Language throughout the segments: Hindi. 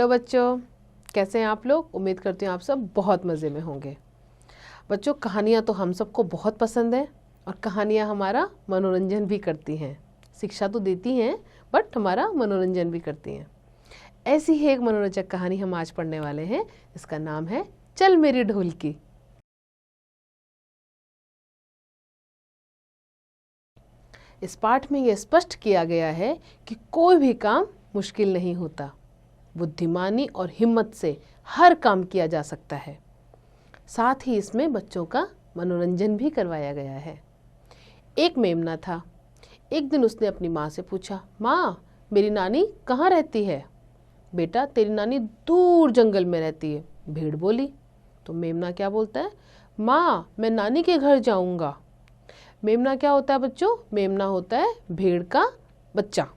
हेलो बच्चों, कैसे हैं आप लोग। उम्मीद करती हूँ आप सब बहुत मज़े में होंगे। बच्चों, कहानियाँ तो हम सबको बहुत पसंद हैं और कहानियाँ हमारा मनोरंजन भी करती हैं। शिक्षा तो देती हैं बट हमारा मनोरंजन भी करती हैं। ऐसी ही एक मनोरंजक कहानी हम आज पढ़ने वाले हैं जिसका नाम है चल मेरी ढोलकी। इस पाठ में यह स्पष्ट किया गया है कि कोई भी काम मुश्किल नहीं होता। बुद्धिमानी और हिम्मत से हर काम किया जा सकता है। साथ ही इसमें बच्चों का मनोरंजन भी करवाया गया है। एक मेमना था। एक दिन उसने अपनी माँ से पूछा, माँ मेरी नानी कहाँ रहती है। बेटा तेरी नानी दूर जंगल में रहती है, भेड़ बोली। तो मेमना क्या बोलता है, माँ मैं नानी के घर जाऊँगा। मेमना क्या होता है बच्चों, मेमना होता है भेड़ का बच्चा।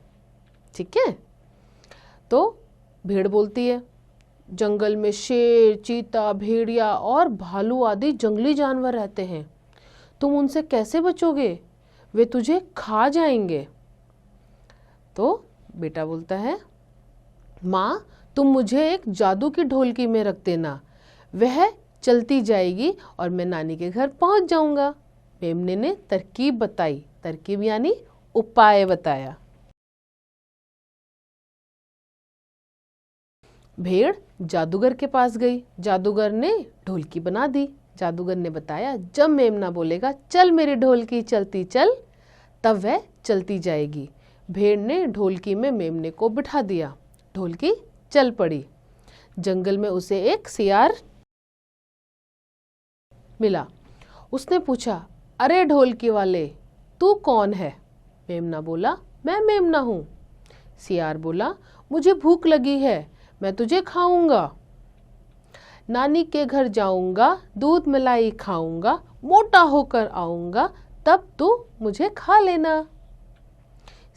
ठीक है। तो भेड़ बोलती है, जंगल में शेर, चीता, भेड़िया और भालू आदि जंगली जानवर रहते हैं। तुम उनसे कैसे बचोगे, वे तुझे खा जाएंगे। तो बेटा बोलता है, माँ तुम मुझे एक जादू की ढोलकी में रख देना, वह चलती जाएगी और मैं नानी के घर पहुंच जाऊंगा। मेमने ने तरकीब बताई। तरकीब यानी उपाय बताया। भेड़ जादूगर के पास गई। जादूगर ने ढोलकी बना दी। जादूगर ने बताया, जब मेमना बोलेगा चल मेरी ढोलकी चलती चल, तब वह चलती जाएगी। भेड़ ने ढोलकी में मेमने को बिठा दिया। ढोलकी चल पड़ी। जंगल में उसे एक सियार मिला। उसने पूछा, अरे ढोलकी वाले तू कौन है। मेमना बोला, मैं मेमना हूँ। सियार बोला, मुझे भूख लगी है, मैं तुझे खाऊंगा। नानी के घर जाऊंगा, दूध मलाई खाऊंगा, मोटा होकर आऊंगा, तब तू मुझे खा लेना।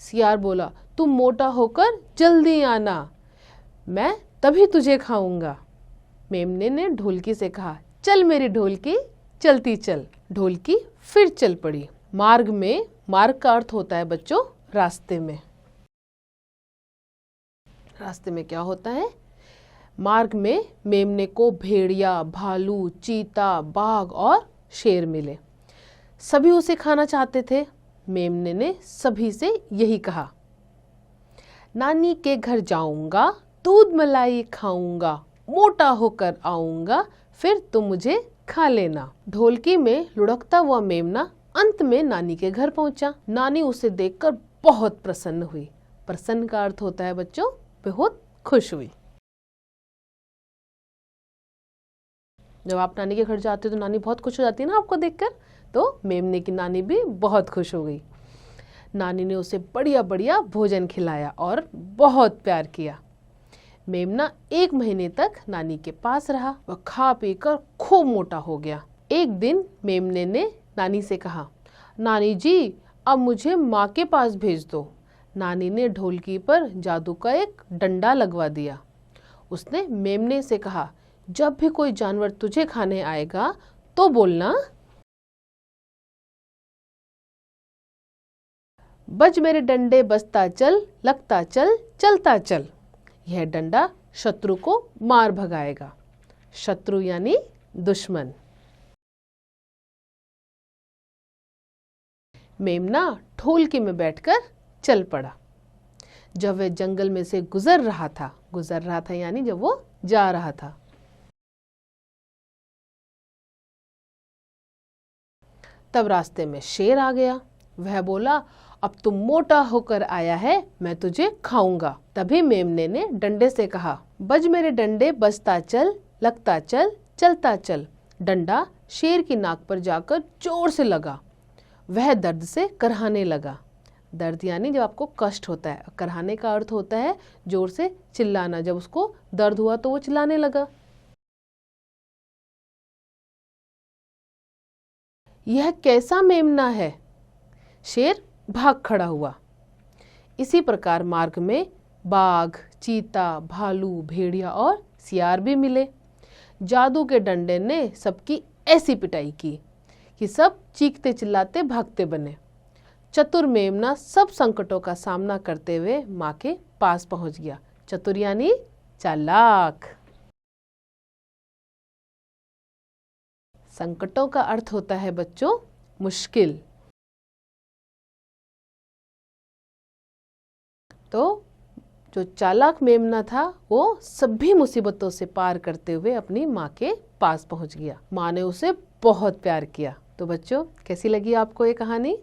सियार बोला, तू मोटा होकर जल्दी आना, मैं तभी तुझे खाऊंगा। मेमने ने ढोलकी से कहा, चल मेरी ढोलकी चलती चल। ढोलकी फिर चल पड़ी। मार्ग में, मार्ग का अर्थ होता है बच्चों रास्ते में। रास्ते में क्या होता है, मार्ग में मेमने को भेड़िया, भालू, चीता, बाघ और शेर मिले। सभी उसे खाना चाहते थे। मेमने ने सभी से यही कहा, नानी के घर जाऊंगा, दूध मलाई खाऊंगा, मोटा होकर आऊंगा, फिर तुम मुझे खा लेना। ढोलकी में लुढ़कता हुआ मेमना अंत में नानी के घर पहुंचा। नानी उसे देखकर बहुत प्रसन्न हुई। प्रसन्न का अर्थ होता है बच्चों बहुत खुश हुई। जब आप नानी के घर जाते हो तो नानी बहुत खुश हो जाती है ना आपको देखकर। तो मेमने की नानी भी बहुत खुश हो गई। नानी ने उसे बढ़िया बढ़िया भोजन खिलाया और बहुत प्यार किया। मेमना 1 महीने तक नानी के पास रहा। वह खा पी कर खूब मोटा हो गया। एक दिन मेमने ने नानी से कहा, नानी जी अब मुझे माँ के पास भेज दो। नानी ने ढोलकी पर जादू का एक डंडा लगवा दिया। उसने मेमने से कहा, जब भी कोई जानवर तुझे खाने आएगा तो बोलना, बज मेरे डंडे बजता चल, लगता चल, चलता चल। यह डंडा शत्रु को मार भगाएगा। शत्रु यानी दुश्मन। मेमना ढोलकी में बैठकर चल पड़ा। जब वह जंगल में से गुजर रहा था यानी जब वो जा रहा था, तब रास्ते में शेर आ गया। वह बोला, अब तुम मोटा होकर आया है, मैं तुझे खाऊंगा। तभी मेमने ने डंडे से कहा, बज मेरे डंडे बजता चल, लगता चल, चलता चल। डंडा शेर की नाक पर जाकर जोर से लगा। वह दर्द से करहाने लगा। दर्द यानी जब आपको कष्ट होता है। करहाने का अर्थ होता है जोर से चिल्लाना। जब उसको दर्द हुआ तो वो चिल्लाने लगा। यह कैसा मेमना है। शेर भाग खड़ा हुआ। इसी प्रकार मार्ग में बाघ, चीता, भालू, भेड़िया और सियार भी मिले। जादू के डंडे ने सबकी ऐसी पिटाई की कि सब चीखते चिल्लाते भागते बने। चतुर मेमना सब संकटों का सामना करते हुए माँ के पास पहुंच गया। चतुर यानी चालाक। संकटों का अर्थ होता है बच्चों मुश्किल। तो जो चालाक मेमना था वो सभी मुसीबतों से पार करते हुए अपनी माँ के पास पहुंच गया। माँ ने उसे बहुत प्यार किया। तो बच्चों, कैसी लगी आपको ये कहानी?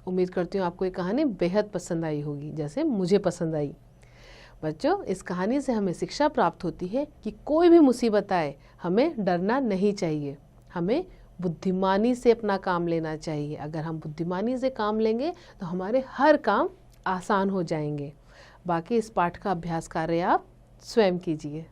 उम्मीद करती हूँ आपको ये कहानी बेहद पसंद आई होगी, जैसे मुझे पसंद आई। बच्चों, इस कहानी से हमें शिक्षा प्राप्त होती है कि कोई भी मुसीबत आए हमें डरना नहीं चाहिए, हमें बुद्धिमानी से अपना काम लेना चाहिए। अगर हम बुद्धिमानी से काम लेंगे तो हमारे हर काम आसान हो जाएंगे। बाकी इस पाठ का अभ्यास कार्य आप स्वयं कीजिए।